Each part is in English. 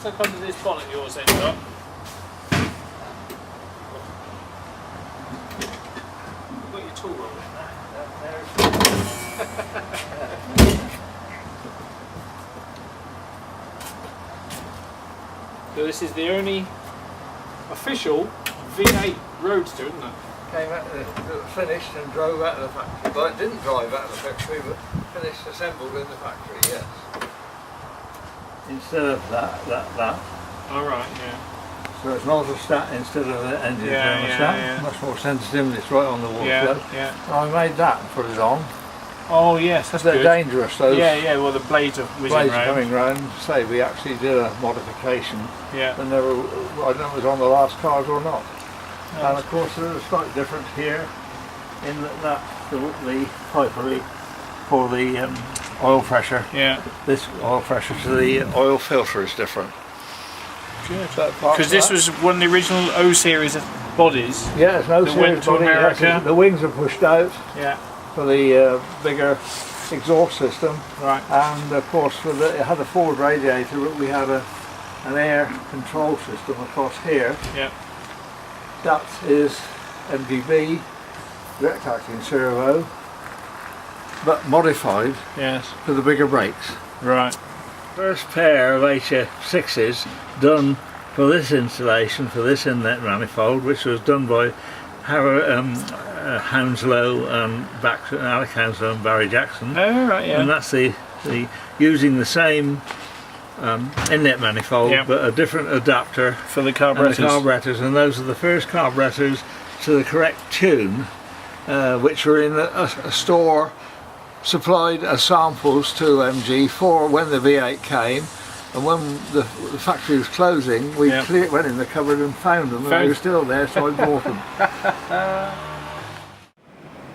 stuck under this bonnet yours then, Doc? You've got your tool roll in there. So this is the only official V8 Roadster, isn't it? Came out, finished and drove out of the factory. Well, it didn't drive out of the factory, but finished assembled in the factory, yes. Instead of that. Alright, yeah. So it's an autostat instead of an engine thermostat. Much more sensitive, it's right on the wall flow. Yeah. I made that and put it on. Oh yes, that's They're good. dangerous, those. Yeah, well the blades are whizzing round. Coming round. Say, we actually did a modification. Yeah. And never, I don't know if it was on the last cars or not. No. And of course there's a slight difference here in that the pipe for the oil pressure. Yeah. This oil pressure to the oil filter is different. Good. Because this was one of the original O series of bodies. Yeah, it's no that went to America. The wings are pushed out. Yeah. For the bigger exhaust system. Right. And of course it had a forward radiator, but we had an air control system across here. Yeah. That is MGB, direct acting servo, but modified for the bigger brakes. Right. First pair of HF6s done for this installation, for this inlet manifold, which was done by Hounslow and Alec Hounslow and Barry Jackson. Oh, right, yeah. And that's the using the same inlet manifold, but a different adapter for the carburetors. And those are the first carburetors to the correct tune, which were in a store supplied as samples to MG for when the V8 came. And when the factory was closing, we went in the cupboard and found them, and they were still there, so I bought them.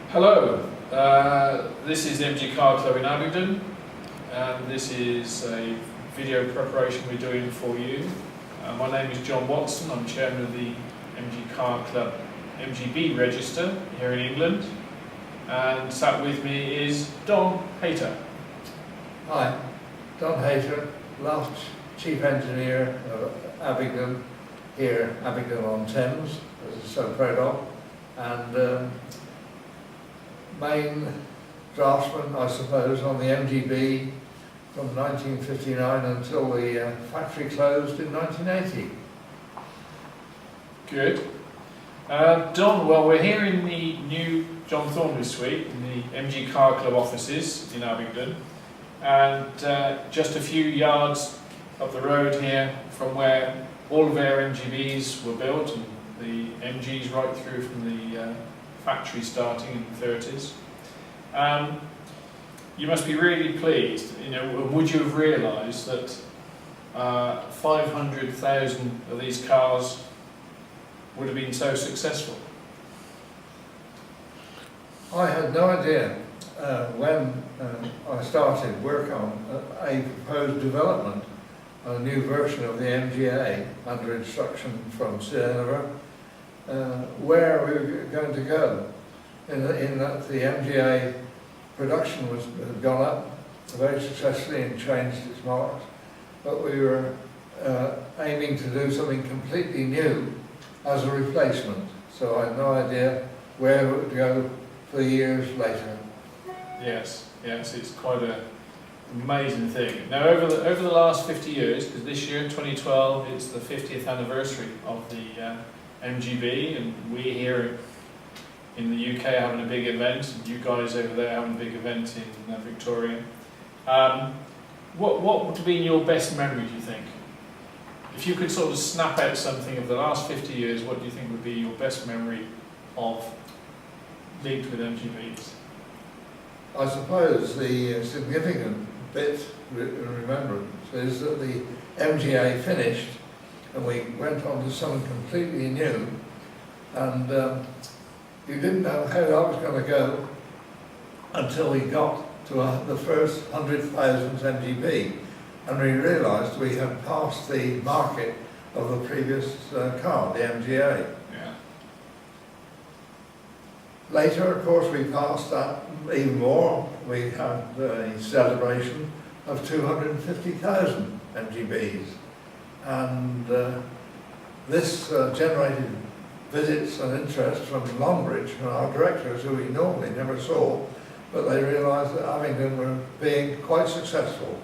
Hello, this is MG Car Club in Abingdon, and this is a video preparation we're doing for you. My name is John Watson, I'm chairman of the MG Car Club MGB register here in England, and sat with me is Don Hayter. Hi, Don Hayter, last chief engineer of Abingdon, here Abingdon on Thames, as I'm so proud of, and main draftsman, I suppose, on the MGB from 1959 until the factory closed in 1980. Good. Don, well, we're here in the new John Thornley Suite in the MG Car Club offices in Abingdon, and just a few yards up the road here from where all of our MGBs were built, and the MGs right through from the factory starting in the 30s. You must be really pleased, would you have realised that 500,000 of these cars would have been so successful? I had no idea when I started work on a proposed development, a new version of the MGA under instruction from Geneva, where we were going to go. In that the MGA production had gone up very successfully and changed its marks, but we were aiming to do something completely new as a replacement. So I had no idea where it would go for years later. Yes, it's quite an amazing thing. Now over the last 50 years, because this year, 2012, it's the 50th anniversary of the MGB, and we here in the UK having a big event, and you guys over there having a big event in Victoria. What would have been your best memory, do you think? If you could sort of snap out something of the last 50 years, what do you think would be your best memory of linked with MGBs? I suppose the significant bit in remembrance is that the MGA finished and we went on to something completely new, and you didn't know how that was going to go until we got to the first 100,000 MGB, and we realised we had passed the market of the previous car, the MGA. Yeah. Later, of course, we passed that even more. We had a celebration of 250,000 MGBs. and this generated visits and interest from Longbridge and our directors, who we normally never saw, but they realised that Abingdon were being quite successful.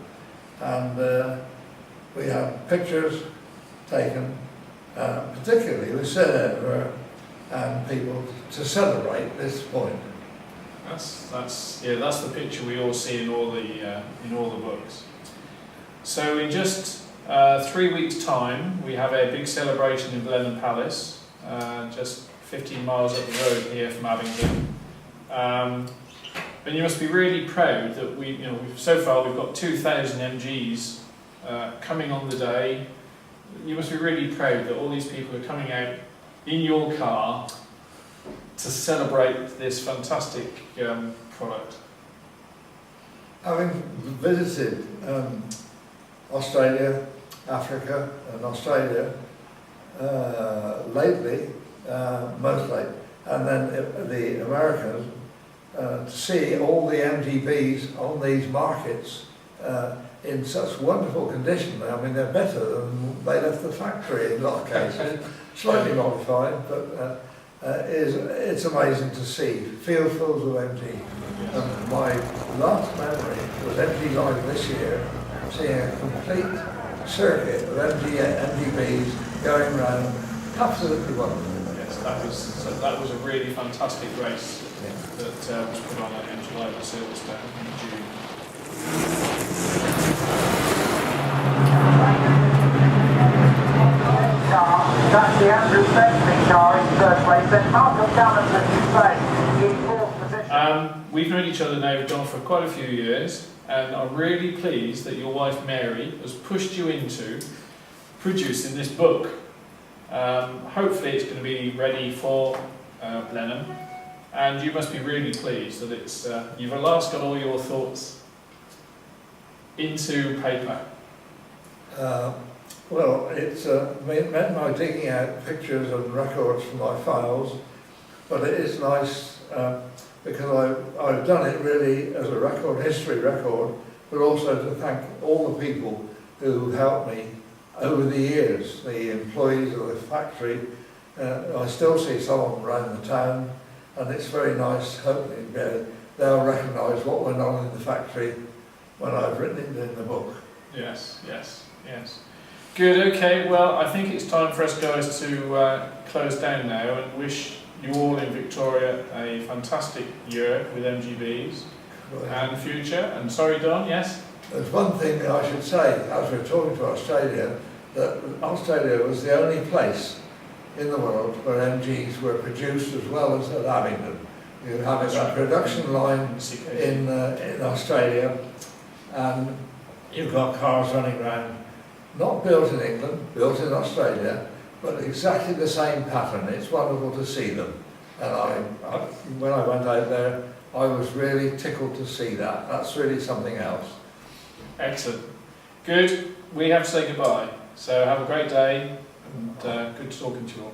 And we had pictures taken, particularly with Senator and people, to celebrate this point. That's the picture we all see in all the books. So in just 3 weeks' time, we have a big celebration in Blenheim Palace, just 15 miles up the road here from Abingdon. And you must be really proud that so far we've got 2,000 MGs coming on the day. You must be really proud that all these people are coming out in your car to celebrate this fantastic product. Having visited Australia, Africa and Australia lately, mostly, and then the Americans, to see all the MGBs on these markets in such wonderful condition. I mean, they're better than they left the factory in a lot of cases, slightly modified, but it's amazing to see field fills of MG. And my last memory was MG Live this year, seeing a complete circuit of MGBs going around, absolutely wonderful. Yes, that was a really fantastic race that was put on at MG Live at Silverstone in June. That's the MG50 car in third place, then Malcolm Callum, as you say, in fourth position. We've known each other now, John, for quite a few years, and I'm really pleased that your wife Mary has pushed you into producing this book. Hopefully it's going to be ready for Blenheim, and you must be really pleased that it's you've at last got all your thoughts into paper. Well, it's meant my digging out pictures and records from my files, but it is nice because I've done it really as a record, history record, but also to thank all the people who helped me over the years, the employees of the factory. I still see some of them around the town, and it's very nice, hopefully they'll recognise what went on in the factory when I've written it in the book. Yes, yes, yes. Good, okay, well I think it's time for us guys to close down now and wish you all in Victoria a fantastic year with MGBs and future. And sorry Don, yes? There's one thing that I should say, as we're talking to Australia, that Australia was the only place in the world where MGs were produced as well as at Abingdon. You have a production line in Australia, and you've got cars running around, not built in England, built in Australia, but exactly the same pattern. It's wonderful to see them. And when I went out there, I was really tickled to see that. That's really something else. Excellent. Good. We have to say goodbye. So have a great day, and good talking to you all.